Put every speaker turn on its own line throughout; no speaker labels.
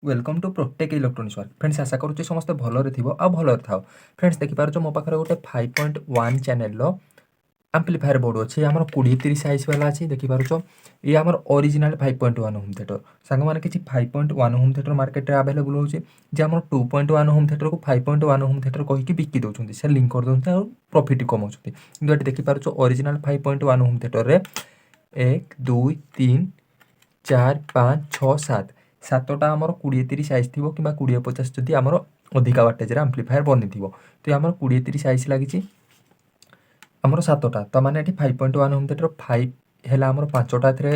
Welcome to Protech electronics work friends आशा करुच्चे समस्त भलरे थी आ भलरे था फ्रेंड्स देखिपार मो पाखे गोटे 5.1 चैनल एम्प्लीफायर बोर्ड अच्छे आम 20-30 साइज वाला अच्छी देखिपार ये आम ओरिजिनल 5.1 होम थिएटर सांग मैंने किसी 5.1 होम थिएटर मार्केट में आवेलेबल होचे जे आम 2.1 होम थिएटर को 5.1 होम थिएटर कहीकि बिकी दौरान से लिंक कर दौरान और प्रॉफिट कमाऊँ कि देखिपार ओरिजिनल 5.1 होम थिएटर रे 1 2 3 4 5 6 7 सातटा आमर 20-30 साइज थी कि 20-50 जदि आमर अधिका वाटेजर एम्प्लीफायर बनी थी तो आमर 20-30 साइज लगी आमर सातटा तो मैंने 5.1 होम थिएटर 5 है आमर 5टा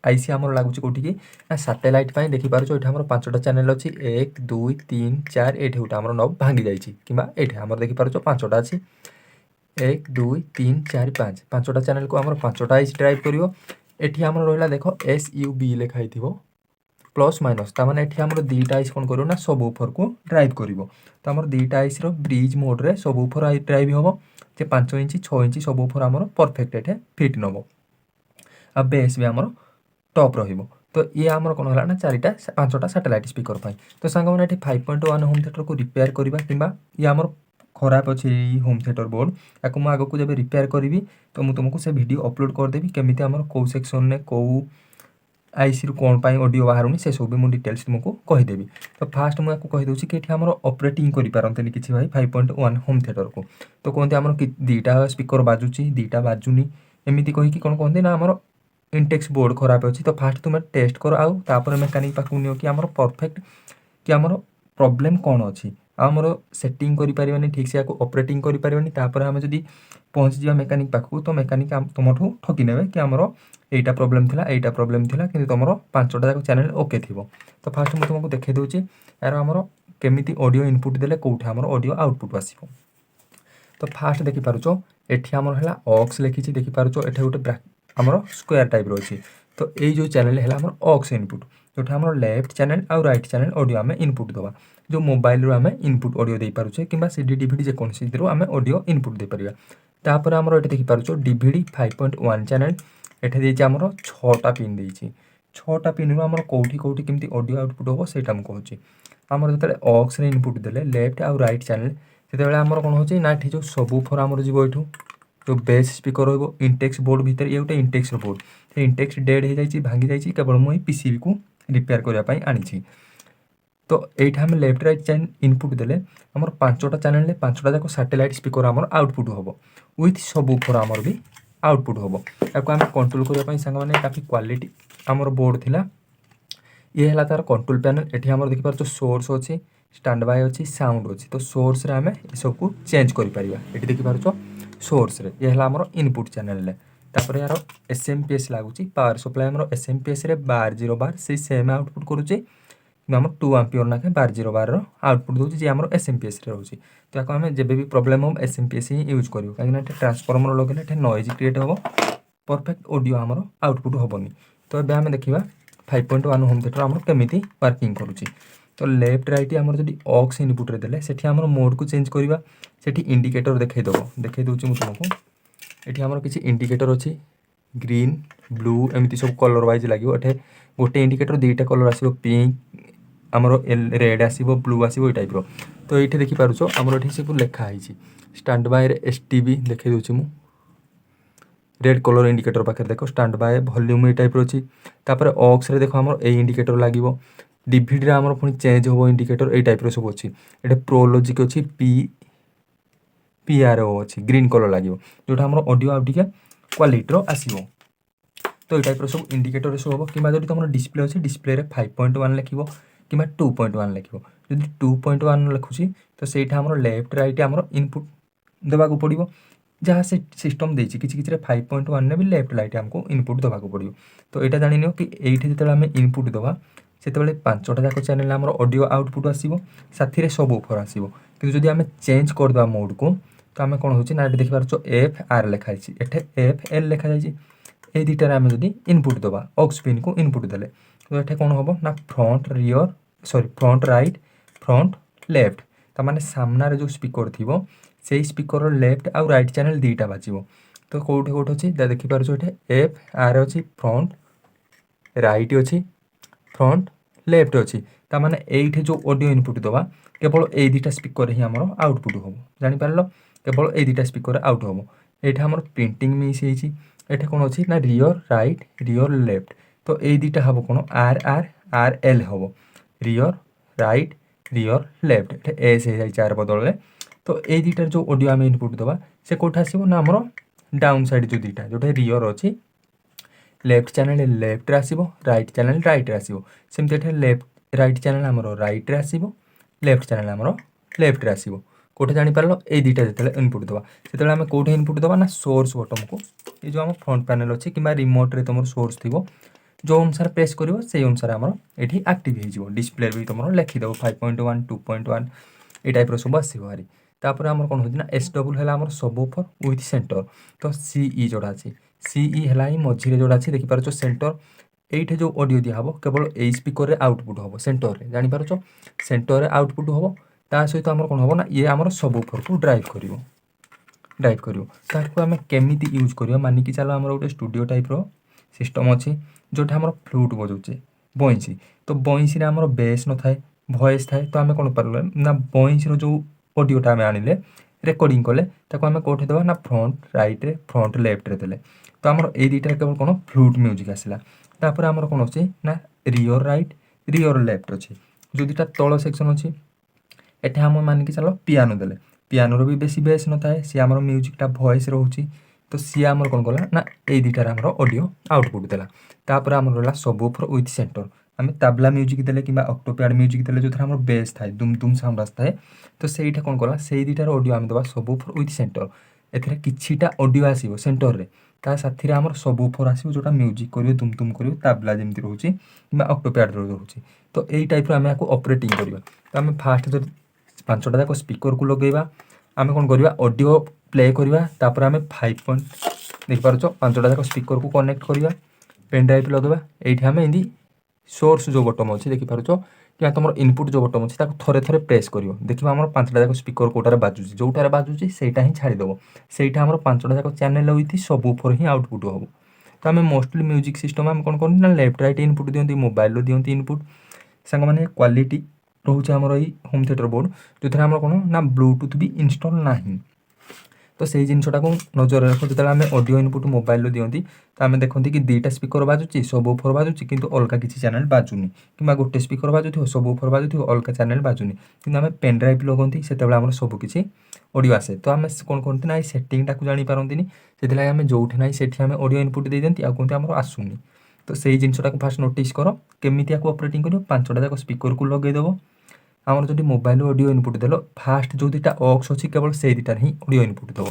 आईसी आमर लगुच कौटिकी ना सैटेलाइट देखिपार ये आम 5टा चैनल अच्छी 1 2 3 4 ये गोटे आम नब भांगी जाइए कि आम देखिपार 5टा अच्छी 1 2 3 4 5 5टा चैनल को आम 5टा आईसी ड्राइव कर एटी आम रहा देख SUB लिखाई थी प्लस माइनस ताने ये आम दुईटा आइस कौन कर सब ऊपर को ड्राइव कर तो आम दुईटा आइस ब्रिज मोड्रे सब ऊपर ड्राइव हम जे 5 इंच 6 इंच सब ऊपर आम परफेक्ट ये फिट नब आ बेस भी आम टप तो ये आम कौन है ना 5टा सैटेलाइट स्पीकर तो सांग मैंने 5.1 होम थिएटर को रिपेयर करवा कि ये आम खराब अच्छे होम थिएटर बोर्ड या आग को जब रिपेयर करी तो मुझे तुमको से वीडियो अपलोड करदेवी केमी आम कौ सेक्शन में कौ आईसी कौन पाई ऑडियो बाहर से सब भी मुझे डिटेल्स तुमको कहीदेवी तो फास्ट मुझे कहीदे कि आम ऑपरेटिंग करें कि भाई 5.1 होम थिएटर को तो कहते आम दुईटा स्पीकर बाजुची दुईटा बाजुनी एमती कहीकि कौन कहते ना आम इंटेक्स बोर्ड खराब अच्छी तो फास्ट तुम टेस्ट कर आउे मेकानिक पाक नियो कि आम परफेक्ट कि आम प्रोब्लेम कौन अच्छी आमर सेटिंग करें ठीक से ऑपरेटिंग करें आम जब पहुँची जा मेकानिक पाखक तो मेकानिक तुमठू ठकी ने कि आमर एटा प्रोब्लेम थिला कि तुम 5टा जाक चैनल ओके थी तो फास्ट मुझे तुमको देखा दूसरी यार आमर केमी ऑडियो इनपुट देले कौटे आमर ऑडियो आउटपुट आसो तो फास्ट देखिपार एटी आमर है ऑक्स लिखी देखिपार ये गोटे आमर स्क्वायर टाइप रही तो ये जो चैनल है आमर ऑक्स इनपुट जो आमर लेफ्ट चैनल आउ राइट चैनल ऑडियो आम इनपुट दवा जो मोबाइल आम इनपुट ऑडियो दे पारे कि CD DVD जेकोसी आम ऑडियो इनपुट दे पार तापर आमर ये देखिपार DVD 5.1 चैनल एठे देछि आमर 6टा पिन देछि 6टा पिन रु आमर कोठी कोठी केमती ऑडियो आउटपुट होबो सेटा हम कहूछि आमर जतले ऑक्स रे इनपुट देले लेफ्ट आउ राइट चैनल सेतेबेले आमर कोन होछि ना एठी जो सबवूफर आमर जीवो एठू जो बेस स्पीकर रहबो इंटेक्स बोर्ड भीतर ये गोटे इंटेक्स बोर्ड से इंटेक्स डेड हो जाइछि भांगी जाइछि केवल मु PCB को रिपेयर करिया पई आनिछि तो एठा हम लेफ्ट राइट चैनल इनपुट देले आमर 5टा चैनल ले 5टा जाको सैटेलाइट स्पीकर आमर आउटपुट होबो विथ सबवूफर आमर भी आउटपुट हम या कंट्रोल करने सांग काफी क्वालिटी आमर बोर्ड थिला ये है तार कंट्रोल पैनल एठी आमर देखिपार सोर्स अच्छी स्टैंड बाय अच्छी साउंड अच्छी तो सोर्स रे आम सब को चेंज कर पारिबा एठी देखिपार सोर्स रे ये है आमर इनपुट चैनल तापर यार SMPS लगुच पावर सप्लाई आमर SMPS रे 12 बार से सेम आउटपुट करुचे आम 2 एम्पियर नाखे 12 बार आउटपुट दूसरी जी आम SMPS रे रोचे तो या आम जब भी प्रोब्लेम हम SMPS ही यूज करूँ कहीं ट्रांसफॉर्मर लगे नॉइज क्रिएट हम परफेक्ट ऑडियो आमर आउटपुट हेनी तो ये आम देखा 5.1 होम थिएटर आम केमी वर्किंग करुच्ची तो लेफ्ट राइट आमर जब ऑक्स इनपुट रे देले सेठी आमर मोड को चेंज करवा सेठी इंडिकेटर देखै दूची मुझे तुमको ये आमर किसी इंडिकेटर अच्छी ग्रीन ब्लू एमती सब कलर वाइज लगे गोटे इंडिकेटर 2टा कलर आसो पिंक आमर रेड आसो ब्लू आसो टाइप तो ये देखिपार आमर ये सब लिखाई स्टैंड बाय STB देखा दूसरी मु रेड कलर इंडिकेटर पाखे देख स्टैंड बाय वॉल्यूम ये टाइप अच्छी तापर ऑक्स रे देखो आमर ए इंडिकेटर लगे DVD आमर पुणी चेंज हो इंडिकेटर ये टाइप सब अच्छी ये प्रोलॉजिक अच्छी PRO अच्छी ग्रीन कलर लगे जोटा आमर ऑडियो आउ टिके क्वालिटी आसो तो ये टाइप सब इंडिकेटर सब हम कि जब तुम डिस्प्ले अच्छी डिस्प्ले 5.1 लिख कि 2.1 लिख जब 2.1 लिखुची तो सहीटा आमर लेफ्ट राइट आमर इनपुट देवाक पड़ो जहाँ से सिस्टम देछि किछि 5.1 ने भी लेफ्ट राइट आमको इनपुट देवाक पड़ो तो यहाँ जान नियो कि ये जो आम इनपुट देवा से 5टा जाक चैनल आमर ऑडियो आउटपुट आसो साथी सब ऊपर आसो कि जब आम चेंज करदे मोड को तो आम कौन हो देखिपार FR लिखाई एठे FL लिखा जाइए ये दुटार आम जब इनपुट देवा ऑक्स पिन को इनपुट देले तो ये कौन हम ना front rear sorry front right front left ताने सामने जो स्पीकर थी से स्पीकर लेफ्ट आउ राइट चैनल 2टा बाजिबो तो कौटे कौटे अच्छी देखिपार FR अच्छी फ्रंट राइट अच्छी फ्रंट लेफ्ट अच्छी ताने ये जो ऑडियो इनपुट दवा केवल ये दुटा स्पीकर ही आमर आउटपुट हम जापर केवल ये दुटा स्पीकर आउट हम ये आम प्रिंटिंग मिस ये कौन अच्छी ना रियर राइट रियर लेफ्ट तो ये दुटा हम कौन आर आर आर एल हम rear right rear left S हो जाए आर बदल तो ये दुटार जो ऑडियो आम इनपुट दवा से कौट आसो ना आमर डाउन साइड जो दुटा जोटा रियर अच्छी लेफ्ट चैनल लेफ्ट आसो राइट चैनल राइट आसो सेमती लेफ्ट राइट चैनल आमर राइट आसो लेफ्ट चैनल आमर लेफ्ट आसो कौटे जापर ये दुटा जो इनपुट दवा से आम कौटे इनपुट दवा ना सोर्स बटन को ये जो आम फ्रंट पैनल अच्छे कि रिमोट रे तुम सोर्स थी जो अनुसार प्रेस कर से अनुसार आमर ये आक्टिव हो डिस्प्ले भी तुम लिखिदेव 5.1 2.1 ये टाइप सब आसो भारी तापर आमर कौन होना एस डबल है आमर सबूफर विथ सेंटर तो सीई जोड़ा अच्छी सीई है मझे जोड़ा अच्छी देखिपार सेंटर ये जो ऑडियो दिहब केवल ये स्पीकर रे आउटपुट हम सेंटर रे जापर सेंटर रे आउटपुट हम ता सहित आमर कौन हम ना ये आमर सबूफर को ड्राइव कर आम केमी यूज कर मानिकी चलो आमर गोटे स्टूडियो टाइप रो सिस्टम अच्छी जोटा आमर फ्लूट बजाऊे बइंसी तो बइंसी आमर बेस न थाए भॉइस थाए तो आम कौन पार ना बइंसी जो ऑडियोटा आम आनिले रेकर्डिंग कले आम कौटे देवा ना फ्रंट राइट रे फ्रंट लेफ्ट रे देले तो आमर ये दुटा केवल कौन फ्लूट म्यूजिक आसला तापर आमर कौन अच्छे ना रियर राइट रियर लेफ्ट अच्छे जो दुटा तल सेक्शन अच्छी एटे आम मानिकी चलो पियानो देले पियानोर भी बेसी बेस न थाए सी आमर म्यूजिकटा भॉइस रोचे तो सी आमर कौन कला ना ये दुटार आमर ऑडियो आउटपुट देला तापर आमर रहा सबूफर विथ सेंटर आम ताबला म्यूजिक देले कि ऑक्टोपैड म्यूजिक देले जो आम बेस थाए दुम दुम साउंड आसता है तो सहीटा कौन कला से दुटार ऑडियो आम देवा सबूफर विथ सेंटर एथिरे किछिटा ऑडियो आसीबो सेंटर रे ता साथी आमर सबूफर आसीबो जोटा म्यूजिक करियो दुम दुम करियो ताबला जेमति रहउची कि ऑक्टोपैड रहउची तो एई टाइप रो आम याको ऑपरेटिंग करिवा तो आम फास्ट जो पांचटा जाक स्पीकर को लगेवा आम कौन करवा ऑडियो प्ले करवा तापर आम 5 पॉइंट देखिपार पांचटा जाक स्पीकर को कनेक्ट करवा पेन ड्राइव लगेवा ये आम एमती सोर्स जो बटन अच्छे देखिपार कि तुम इनपुट जो बटन अच्छे थे थे प्रेस कर देखिए आम पांचटा जाक स्पीकर कौटार बाजुची जोटार बाजुची सेटा ही छाड़ीदेव सेटा आम पांचटा जाक चैनल हुई सबूफर ही आउटपुट हम तो आम मोस्टली म्यूजिक सिस्टम आम कौन करना लेफ्ट राइट इनपुट दिखती मोबाइल दिखती इनपुट सांग मैंने क्वालिटी रोचे आमर ये होम थिएटर बोर्ड जो आम कौन ना ब्लूटूथ भी इनस्टल ना तो से जिनटा को नजर रख जो आम ऑडियो इनपुट मोबाइल दिखती तो आम देखते कि दुटा स्पीकर बाजुची सबूफर बाजुची किंतु अलग किसी चैनल बाजुनी कि गोटे स्पीकर बाजुथो सबूफर बाजुथो अलग चैनल बाजुनी कि आम पेन ड्राइव लगती से आम सबकि ऑडियो आसे तो आम कौन करते ना सेटिंगटा को जापारती से आम जो ना से ऑडियो इनपुट दे दिखती आउ कहते आम आसूनी तो से जिनटा को फास्ट नोटिस कर केमी ऑपरेटिंग कर पांचटा जाक स्पीकर को लगेदेव आमर जो मोबाइल ऑडियो इनपुट देल फास्ट जो दुटा ऑक्स अच्छी केवल से दुटार ही ऑडियो इनपुट देव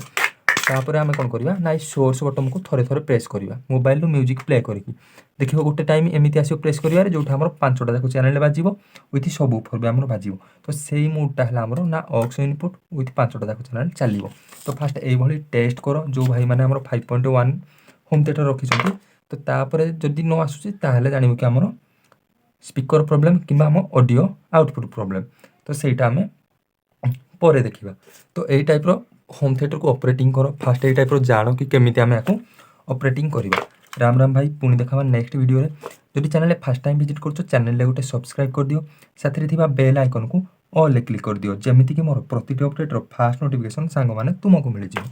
तापर आम कौन करवा ना सोर्स बटन को थे थे प्रेस करवा मोबाइल म्यूजिक प्ले करके देखिए गोटे टाइम एमती आसो प्रेस कर जो आम पांचटा जाक चैनल बाजिब विथ सबूफर भी आम बाजिब तो से मुडटा है आमर ना ऑक्स इनपुट विथ पांचटा जाक चैनल चलो तो फास्ट ये टेस्ट कर जो भाई मैंने 5.1 होम थिएटर रखी तो तापर जदि न आसूसी जानव कि आमर स्पीकर प्रॉब्लम कि आम ऑडियो आउटपुट प्रॉब्लम तो सहीटा आम पर देखा तो यही टाइप होम थिएटर को ऑपरेटिंग कर फास्ट यही टाइप जान कि केमी आम या ऑपरेटिंग करवा राम राम भाई पुणी देखा नेक्स्ट वीडियो रे जदि चैनल फास्ट टाइम विजिट कर चैनल गोटे सब्सक्राइब कर दियो साथ बेल आइकन को ऑल क्लिक कर दियो जमीती कि मोर प्रति अपडेट फास्ट नोटिफिकेशन सांग मैंने तुमको मिल जाए।